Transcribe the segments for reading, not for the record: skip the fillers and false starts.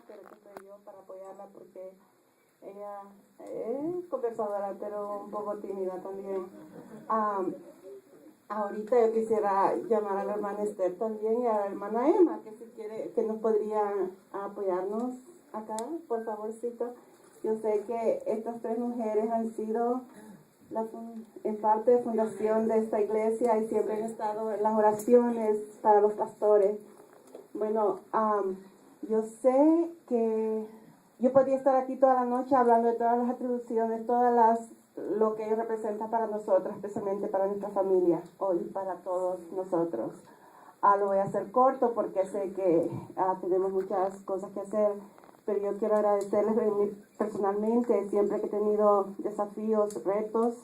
pero que soy yo para apoyarla porque ella es conversadora, pero un poco tímida también. Ahorita yo quisiera llamar a la hermana Esther también y a la hermana Emma, que si quiere, que nos podría apoyarnos acá, por favorcito. Yo sé que estas tres mujeres han sido en parte de fundación de esta iglesia y siempre han estado en las oraciones para los pastores. Bueno, yo sé que yo podría estar aquí toda la noche hablando de todas las atribuciones, lo que ellos representan para nosotros, especialmente para nuestra familia, hoy para todos nosotros. Lo voy a hacer corto porque sé que tenemos muchas cosas que hacer, pero yo quiero agradecerles personalmente, siempre que he tenido desafíos, retos,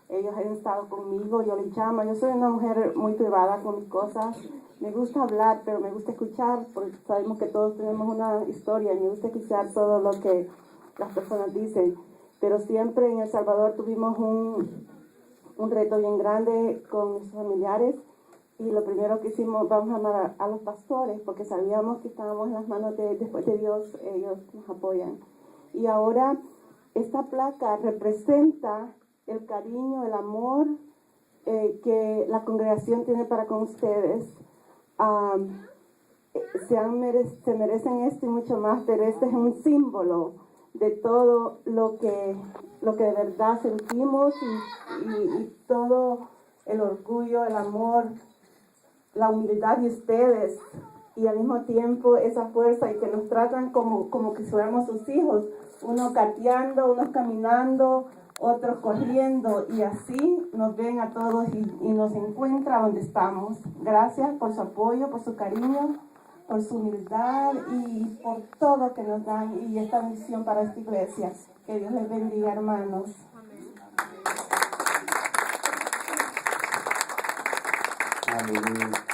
ellos han estado conmigo, yo les llamo. Yo soy una mujer muy privada con mis cosas, me gusta hablar, pero me gusta escuchar, porque sabemos que todos tenemos una historia, y me gusta escuchar todo lo que las personas dicen. Pero siempre en El Salvador tuvimos un reto bien grande con mis familiares, y lo primero que hicimos, vamos a llamar a los pastores, porque sabíamos que estábamos en las manos después de Dios, ellos nos apoyan. Y ahora esta placa representa el cariño, el amor que la congregación tiene para con ustedes. Se merecen esto y mucho más, pero este es un símbolo de todo lo que de verdad sentimos y todo el orgullo, el amor, la humildad de ustedes, y al mismo tiempo esa fuerza, y que nos tratan como que fuéramos sus hijos, unos gateando, unos caminando, otros corriendo, y así nos ven a todos y nos encuentra donde estamos. Gracias por su apoyo, por su cariño, por su humildad y por todo que nos dan, y esta misión para esta iglesia. Que Dios les bendiga, hermanos. Aleluya.